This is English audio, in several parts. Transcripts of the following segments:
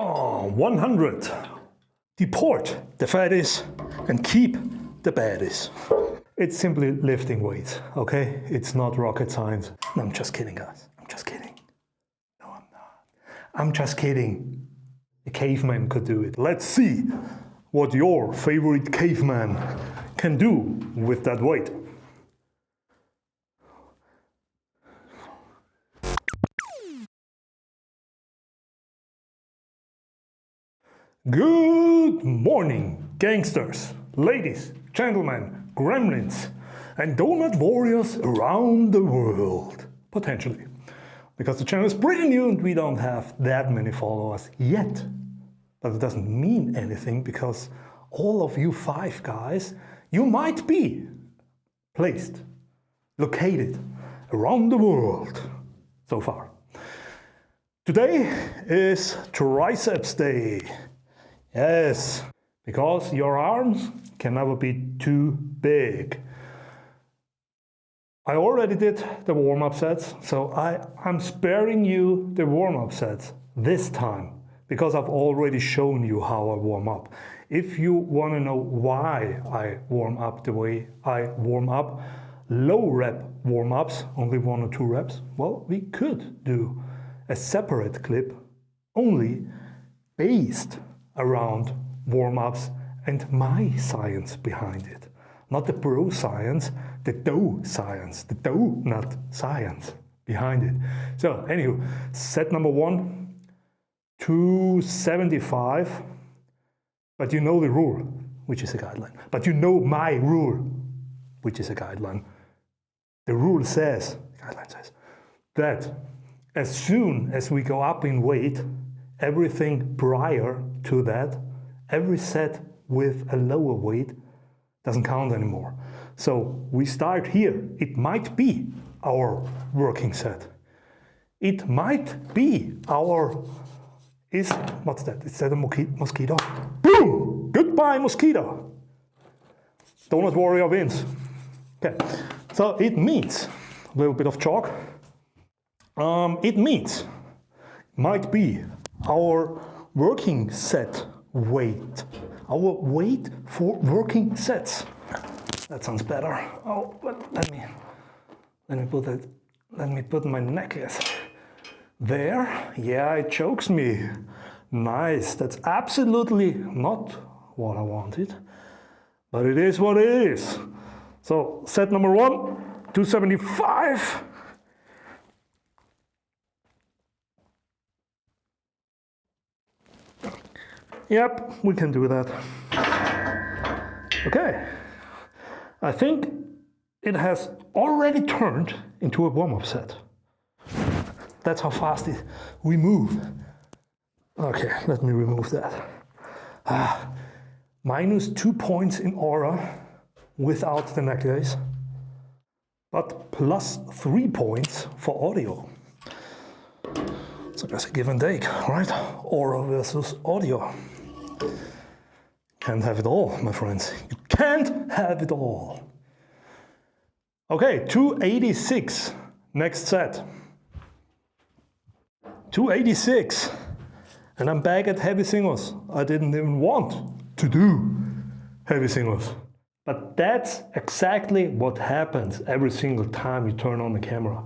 100. Deport the fatties and keep the baddies. It's simply lifting weights, okay? It's not rocket science. No, I'm just kidding, guys. I'm just kidding. No, I'm not. I'm just kidding. A caveman could do it. Let's see what your favorite caveman can do with that weight. Good morning, gangsters, ladies, gentlemen, gremlins, and donut warriors around the world. Potentially. Because the channel is pretty new and we don't have that many followers yet. But it doesn't mean anything because all of you 5 guys, you might be placed, located around the world so far. Today is Triceps Day. Yes, because your arms can never be too big. I already did the warm-up sets, so I'm sparing you the warm-up sets this time, because I've already shown you how I warm up. If you want to know why I warm up the way I warm up, low rep warm-ups, only 1 or 2 reps, well, we could do a separate clip only based around warm-ups and my science behind it. Not the bro science, the dough science, the donut science behind it. So, anywho, set number 1, 275, but you know the rule, which is a guideline. But you know my rule, which is a guideline. The rule says, the guideline says, that as soon as we go up in weight, everything prior to that, every set with a lower weight doesn't count anymore. So we start here. It might be our working set. It might be our, what's that? Is that a mosquito? Boom! Goodbye, mosquito. Donut warrior wins. Okay, so it means, a little bit of chalk. It means, might be our working set weight. Our weight for working sets. That sounds better. Oh, but let me put my necklace there. Yeah, it chokes me. Nice. That's absolutely not what I wanted, but it is what it is. So set number 1, 275. Yep, we can do that. Okay, I think it has already turned into a warm-up set. That's how fast we move. Okay, let me remove that. Minus 2 points in aura without the necklace, but plus 3 points for audio. So that's a give and take, right? Aura versus audio. Can't have it all, my friends. You can't have it all. Okay, 286. Next set. 286. And I'm back at heavy singles. I didn't even want to do heavy singles. But that's exactly what happens every single time you turn on the camera.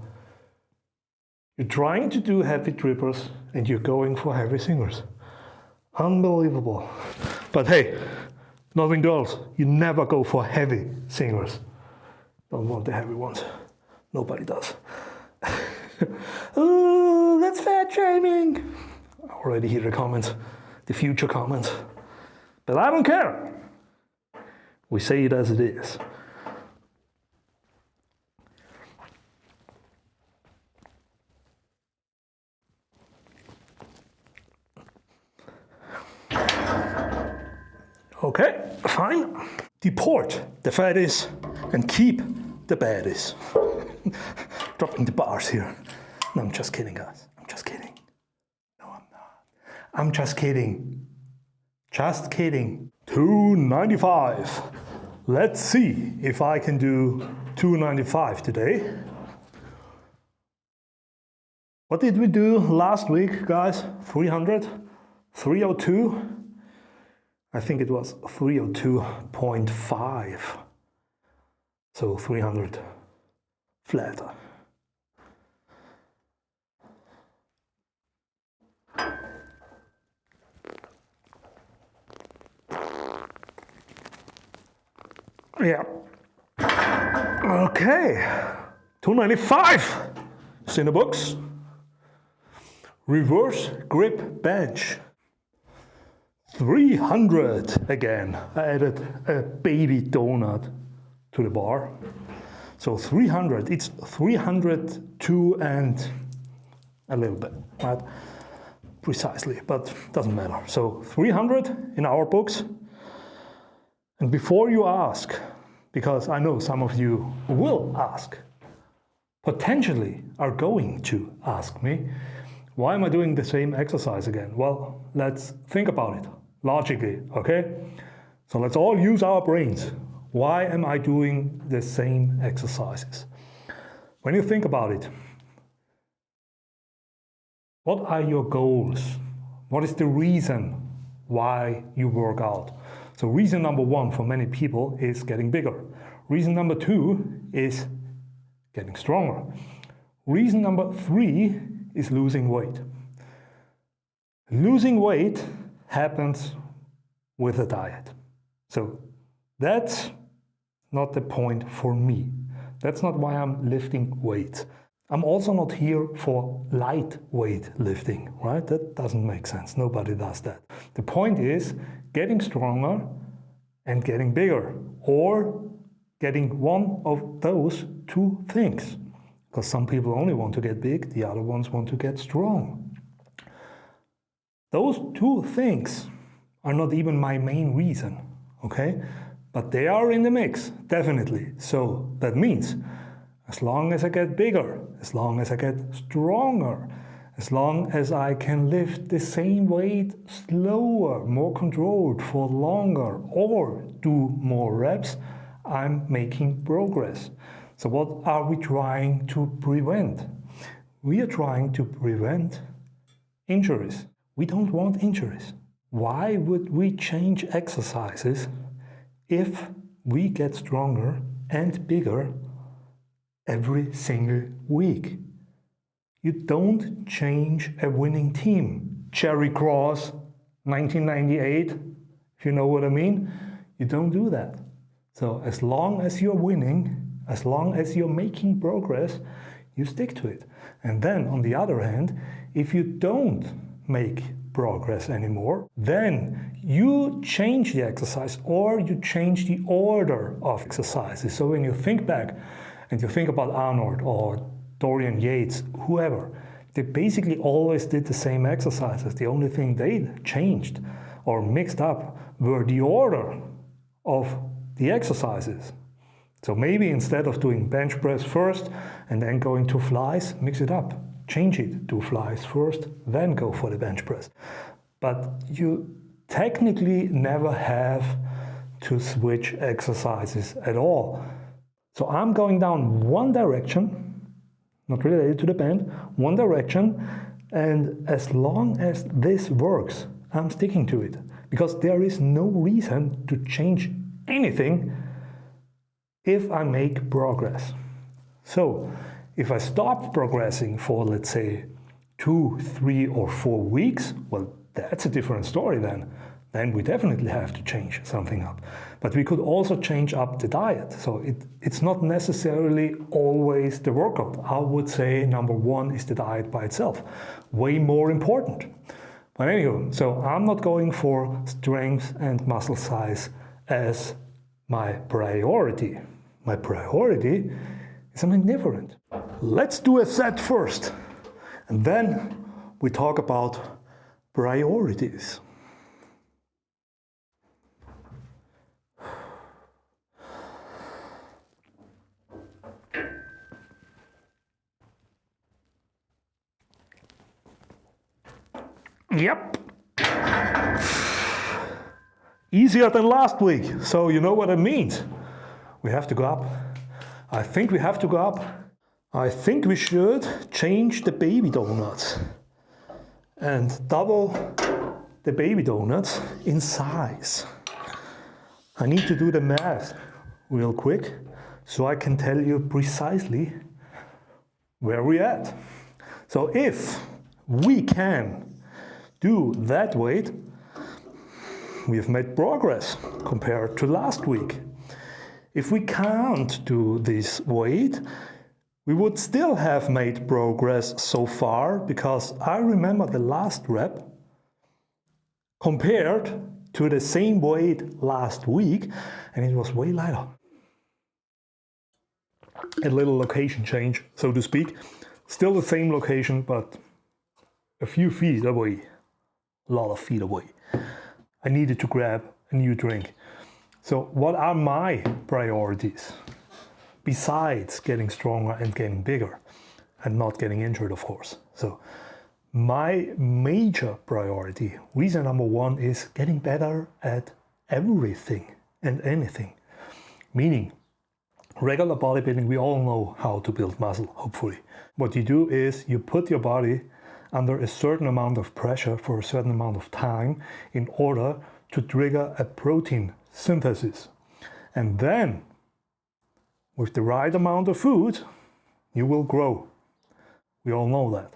You're trying to do heavy trippers and you're going for heavy singles. Unbelievable. But hey, nothing girls, you never go for heavy singers. Don't want the heavy ones. Nobody does. Oh, that's fat shaming. I already hear the comments, the future comments. But I don't care. We say it as it is. Okay, fine. Deport the fatties and keep the baddies. Dropping the bars here. No, I'm just kidding, guys. I'm just kidding. No, I'm not. I'm just kidding. Just kidding. 295. Let's see if I can do 295 today. What did we do last week, guys? 300? 302. I think it was 302.5. So 300 flatter. Yeah. Okay. 295. It's in the books. Reverse grip bench. 300 again. I added a baby donut to the bar. So 300, it's 302 and a little bit, right? Precisely, but doesn't matter. So 300 in our books. And before you ask, because I know some of you will ask, potentially are going to ask me, why am I doing the same exercise again? Well, let's think about it logically, okay? So let's all use our brains. Why am I doing the same exercises? When you think about it, what are your goals? What is the reason why you work out? So reason number one for many people is getting bigger. Reason number two is getting stronger. Reason number three is losing weight. Losing weight happens with a diet. So that's not the point for me. That's not why I'm lifting weights. I'm also not here for lightweight lifting, right? That doesn't make sense. Nobody does that. The point is getting stronger and getting bigger, or getting one of those two things. Because some people only want to get big, the other ones want to get strong. Those two things are not even my main reason, okay? But they are in the mix, definitely. So that means as long as I get bigger, as long as I get stronger, as long as I can lift the same weight slower, more controlled for longer, or do more reps, I'm making progress. So what are we trying to prevent? We are trying to prevent injuries. We don't want injuries. Why would we change exercises if we get stronger and bigger every single week? You don't change a winning team. Cherry Cross, 1998, if you know what I mean. You don't do that. So as long as you're winning, as long as you're making progress, you stick to it. And then on the other hand, if you don't make progress anymore, then you change the exercise or you change the order of exercises. So when you think back and you think about Arnold or Dorian Yates, whoever, they basically always did the same exercises. The only thing they changed or mixed up were the order of the exercises. So maybe instead of doing bench press first and then going to flies, mix it up. Change it, do flies first, then go for the bench press. But you technically never have to switch exercises at all. So I'm going down one direction, not related to the band, one direction, and as long as this works, I'm sticking to it. Because there is no reason to change anything if I make progress. So if I stop progressing for, let's say, 2, 3, or 4 weeks, well, that's a different story then. Then we definitely have to change something up. But we could also change up the diet. So it's not necessarily always the workout. I would say number one is the diet by itself. Way more important. But anyway, so I'm not going for strength and muscle size as my priority. My priority is something different. Let's do a set first. And then we talk about priorities. Yep. Easier than last week. So you know what it means. We have to go up. I think we have to go up. I think we should change the baby donuts and double the baby donuts in size. I need to do the math real quick so I can tell you precisely where we're at. So if we can do that weight, we have made progress compared to last week. If we can't do this weight, we would still have made progress so far, because I remember the last rep compared to the same weight last week, and it was way lighter. A little location change, so to speak. Still the same location, but a few feet away. A lot of feet away. I needed to grab a new drink. So what are my priorities? Besides getting stronger and getting bigger and not getting injured, of course. So my major priority, reason number one, is getting better at everything and anything. Meaning, regular bodybuilding, we all know how to build muscle, hopefully. What you do is you put your body under a certain amount of pressure for a certain amount of time in order to trigger a protein synthesis. And then, with the right amount of food, you will grow. We all know that.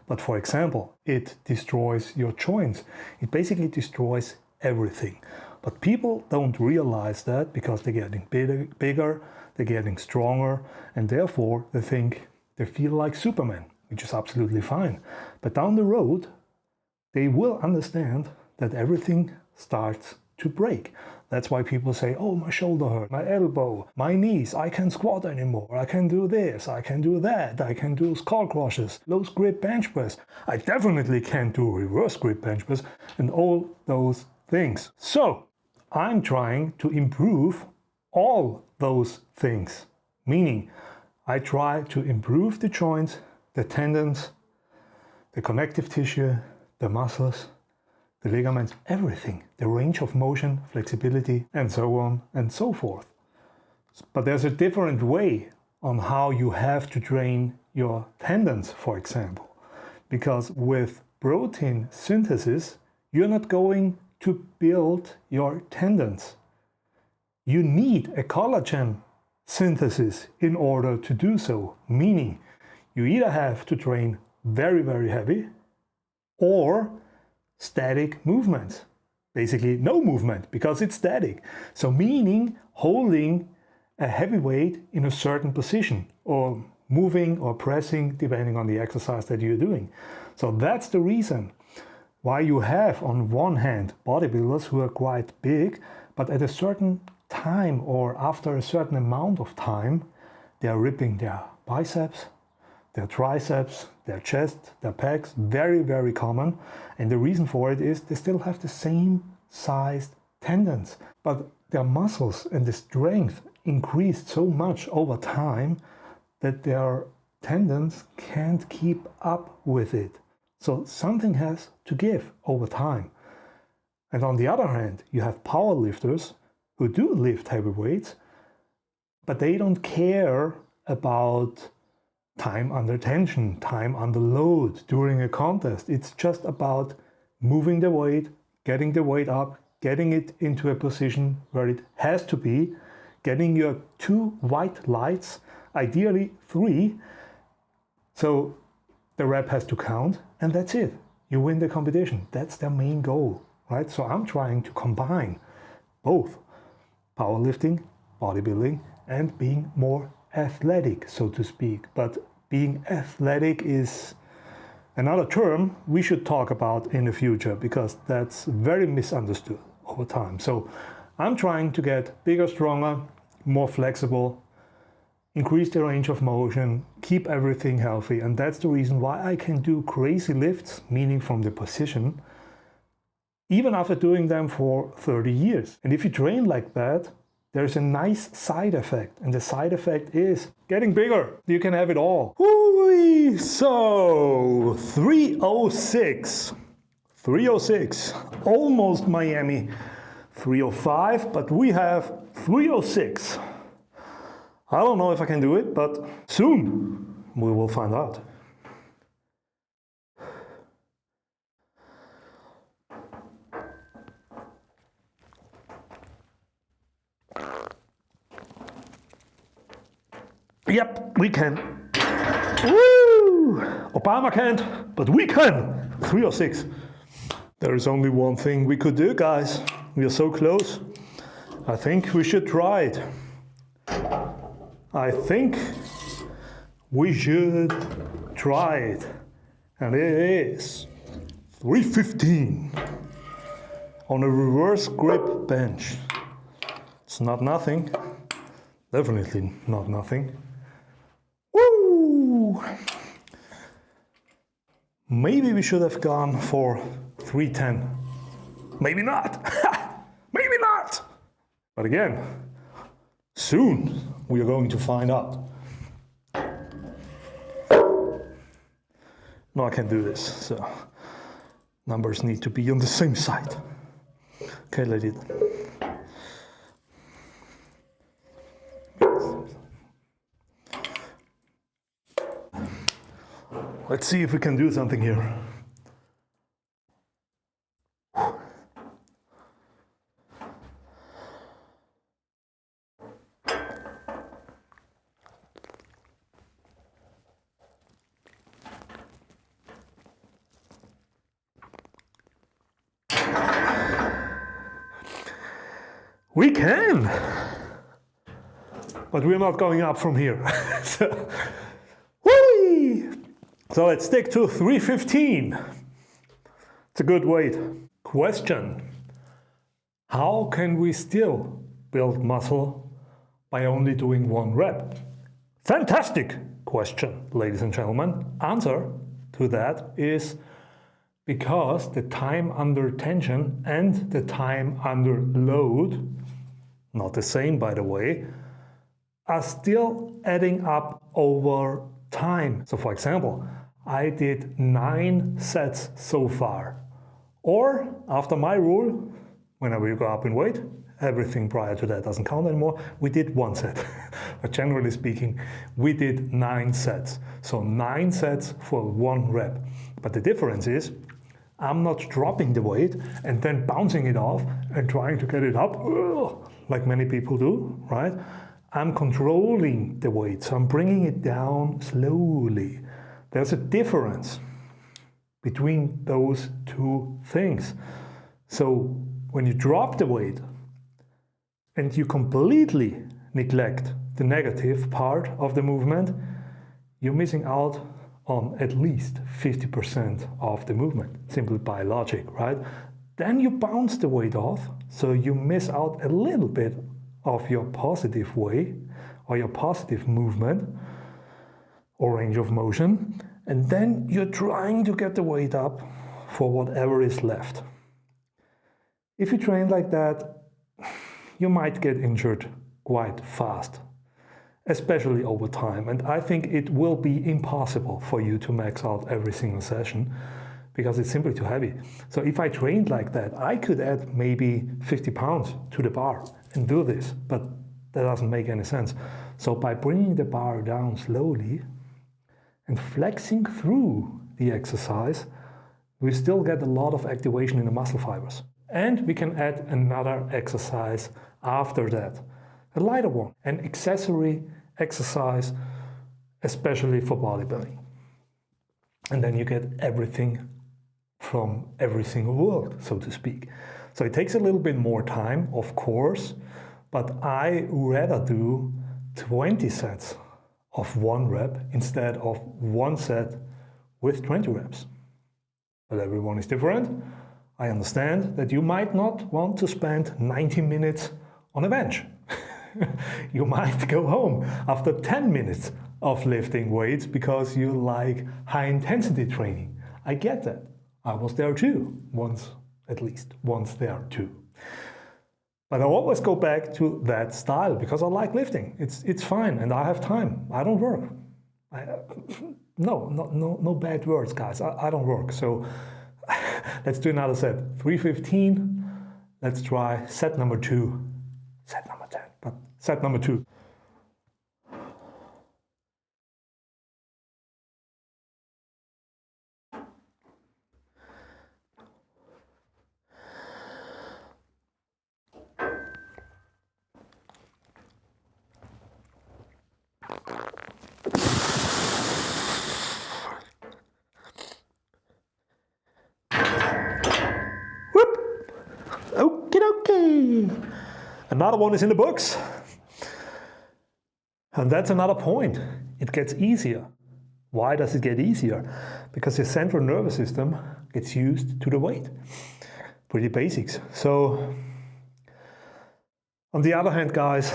But for example, it destroys your joints. It basically destroys everything. But people don't realize that because they're getting bigger, they're getting stronger, and therefore they think they feel like Superman, which is absolutely fine. But down the road, they will understand that everything starts to break. That's why people say, oh, my shoulder hurt, my elbow, my knees, I can't squat anymore, I can do this, I can do that, I can do skull crushes, low grip bench press, I definitely can't do reverse grip bench press, and all those things. So, I'm trying to improve all those things. Meaning, I try to improve the joints, the tendons, the connective tissue, the muscles, the ligaments, everything, the range of motion, flexibility, and so on and so forth. But there's a different way on how you have to train your tendons, for example. Because with protein synthesis, you're not going to build your tendons. You need a collagen synthesis in order to do so. Meaning, you either have to train very, very heavy or static movements. Basically no movement because it's static. So meaning holding a heavy weight in a certain position or moving or pressing depending on the exercise that you're doing. So that's the reason why you have on one hand bodybuilders who are quite big, but at a certain time or after a certain amount of time, they are ripping their biceps, their triceps, their chest, their pecs, very, very common. And the reason for it is they still have the same sized tendons, but their muscles and the strength increased so much over time that their tendons can't keep up with it. So something has to give over time. And on the other hand, you have power lifters who do lift heavy weights, but they don't care about time under tension, time under load during a contest. It's just about moving the weight, getting the weight up, getting it into a position where it has to be, getting your 2 white lights, ideally 3. So the rep has to count, and that's it. You win the competition. That's their main goal, right? So I'm trying to combine both powerlifting, bodybuilding, and being more athletic, so to speak. But being athletic is another term we should talk about in the future because that's very misunderstood over time. So I'm trying to get bigger, stronger, more flexible, increase the range of motion, keep everything healthy. And that's the reason why I can do crazy lifts, meaning from the position, even after doing them for 30 years. And if you train like that, there's a nice side effect, and the side effect is getting bigger. You can have it all. Woo-wee. So 306, almost Miami 305, but we have 306. I don't know if I can do it, but soon we will find out. Yep, we can. Woo! Obama can't, but we can. 3 or 6. There is only one thing we could do, guys. We are so close. I think we should try it. I think we should try it. And it is 315 on a reverse grip bench. It's not nothing. Definitely not nothing. Woo! Maybe we should have gone for 310. Maybe not. Maybe not. But again, soon we are going to find out. No, I can't do this. So numbers need to be on the same side. Okay, let it. Let's see if we can do something here. We can, but we're not going up from here. So, whee! So let's stick to 315. It's a good weight. Question: how can we still build muscle by only doing 1 rep? Fantastic question, ladies and gentlemen. Answer to that is because the time under tension and the time under load, not the same by the way, are still adding up over time. So for example, I did 9 sets so far. Or after my rule, whenever you go up in weight, everything prior to that doesn't count anymore, we did 1 set. But generally speaking, we did 9 sets. So 9 sets for 1 rep. But the difference is, I'm not dropping the weight and then bouncing it off and trying to get it up, like many people do, right? I'm controlling the weight, so I'm bringing it down slowly. There's a difference between those 2 things. So when you drop the weight and you completely neglect the negative part of the movement, you're missing out on at least 50% of the movement, simply by logic, right? Then you bounce the weight off, so you miss out a little bit of your positive way or your positive movement or range of motion, and then you're trying to get the weight up for whatever is left. If you train like that, you might get injured quite fast, especially over time. And I think it will be impossible for you to max out every single session because it's simply too heavy. So if I trained like that, I could add maybe 50 pounds to the bar and do this, but that doesn't make any sense. So by bringing the bar down slowly and flexing through the exercise, we still get a lot of activation in the muscle fibers. And we can add another exercise after that, a lighter one, an accessory exercise, especially for bodybuilding. And then you get everything from every single world, so to speak. So it takes a little bit more time, of course, but I rather do 20 sets of 1 rep instead of 1 set with 20 reps. But everyone is different. I understand that you might not want to spend 90 minutes on a bench. You might go home after 10 minutes of lifting weights because you like high intensity training. I get that. I was there too, at least once there too. But I always go back to that style because I like lifting. It's fine and I have time. I don't work. No bad words, guys. I don't work. So let's do another set. 315. Let's try set number 2. Set number 10, but set number 2. Yay! Another one is in the books. And that's another point. It gets easier. Why does it get easier? Because your central nervous system gets used to the weight. Pretty basics. So, on the other hand, guys,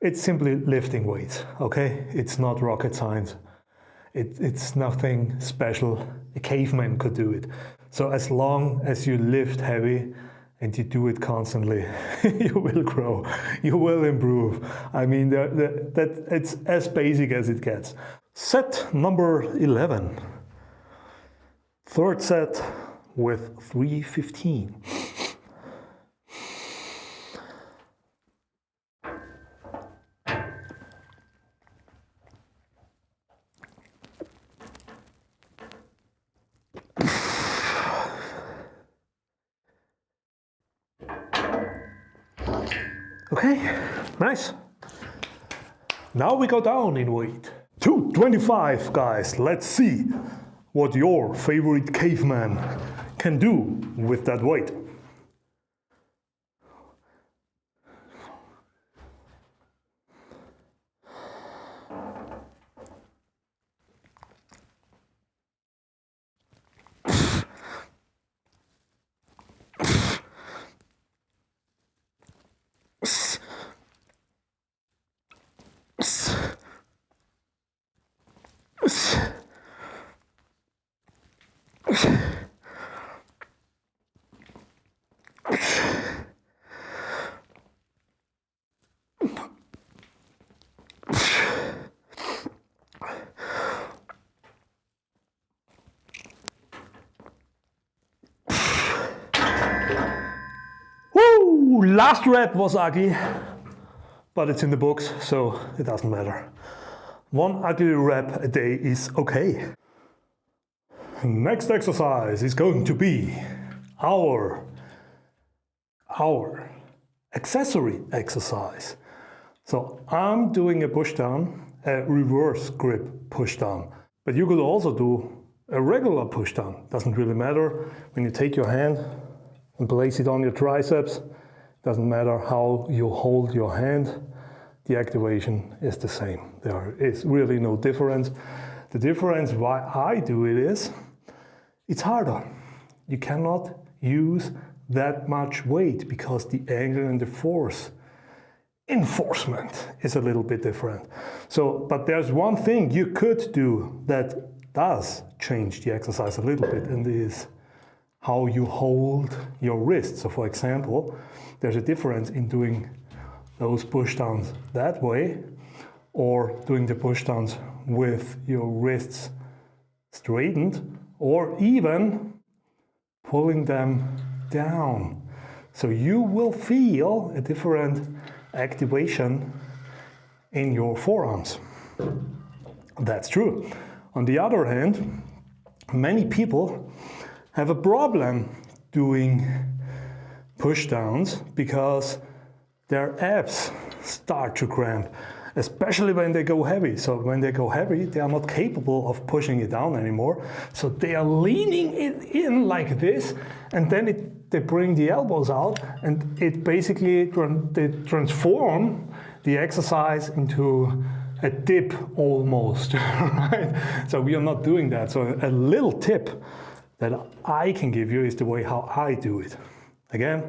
it's simply lifting weights, okay? It's not rocket science. It's nothing special. A caveman could do it. So as long as you lift heavy and you do it constantly, you will grow, you will improve. I mean, it's as basic as it gets. Set number 11. Third set with 315. Okay, nice. Now we go down in weight. 225, guys. Let's see what your favorite caveman can do with that weight. Woo! Last rep was ugly, but it's in the books, so it doesn't matter. One ugly rep a day is okay. Next exercise is going to be our accessory exercise. So I'm doing a pushdown, a reverse grip pushdown. But you could also do a regular pushdown. Doesn't really matter. When you take your hand and place it on your triceps, doesn't matter how you hold your hand, the activation is the same. There is really no difference. The difference why I do it is, it's harder. You cannot use that much weight because the angle and the force enforcement is a little bit different. So, but there's one thing you could do that does change the exercise a little bit, and is how you hold your wrist. So for example, there's a difference in doing those pushdowns that way or doing the pushdowns with your wrists straightened, or even pulling them down. So you will feel a different activation in your forearms. That's true. On the other hand, many people have a problem doing pushdowns because their abs start to cramp, especially when they go heavy. So when they go heavy, they are not capable of pushing it down anymore. So they are leaning it in like this, and then they bring the elbows out, and it basically they transform the exercise into a dip almost, right? So we are not doing that. So a little tip that I can give you is the way how I do it. Again,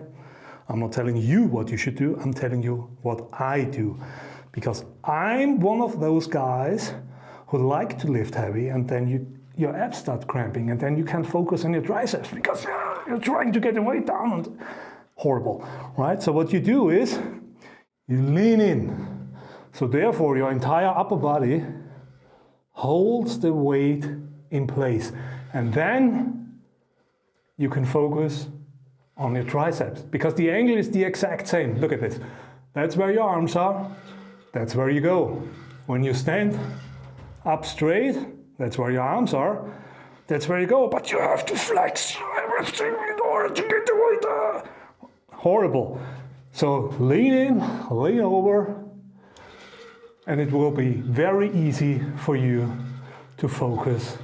I'm not telling you what you should do, I'm telling you what I do. Because I'm one of those guys who like to lift heavy, and then your abs start cramping, and then you can't focus on your triceps because you're trying to get the weight down, and horrible, right? So what you do is you lean in. So therefore your entire upper body holds the weight in place, and then you can focus on your triceps because the angle is the exact same. Look at this. That's where your arms are. That's where you go. When you stand up straight, that's where your arms are. That's where you go. But you have to flex everything in order to get the weight. Horrible. So lean in, lean over, and it will be very easy for you to focus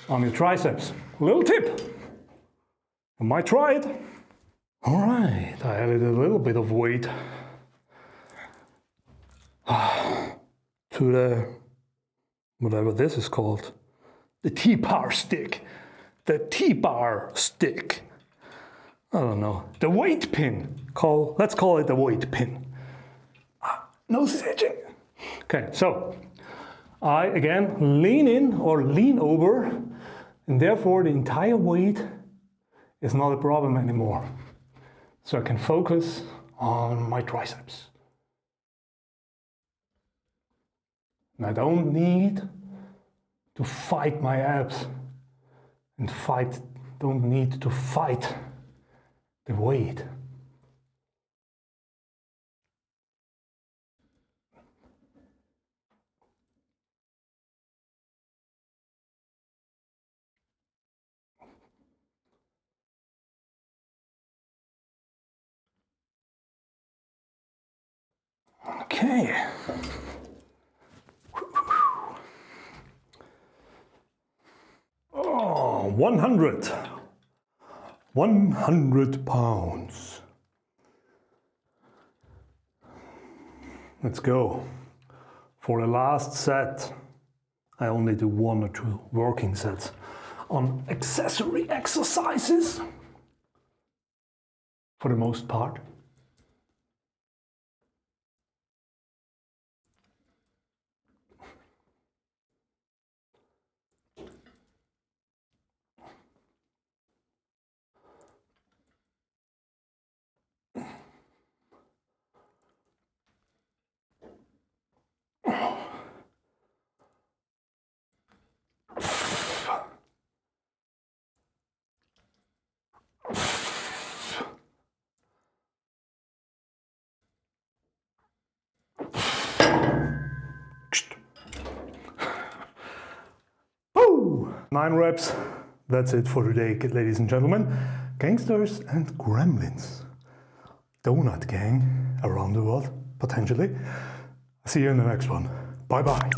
on your triceps. Little tip. You might try it. All right, I added a little bit of weight to the, whatever this is called, the T-bar stick. The T-bar stick. I don't know. The weight pin. Let's call it the weight pin. No stitching. Okay, so I again lean in or lean over, and therefore the entire weight is not a problem anymore. So I can focus on my triceps. And I don't need to fight my abs and don't need to fight the weight. Okay. Oh, 100. 100 pounds. Let's go. For the last set, I only do 1 or 2 working sets on accessory exercises for the most part. Woo! 9 reps. That's it for today, ladies and gentlemen. Gangsters and gremlins. Donut gang around the world, potentially. See you in the next one. Bye bye.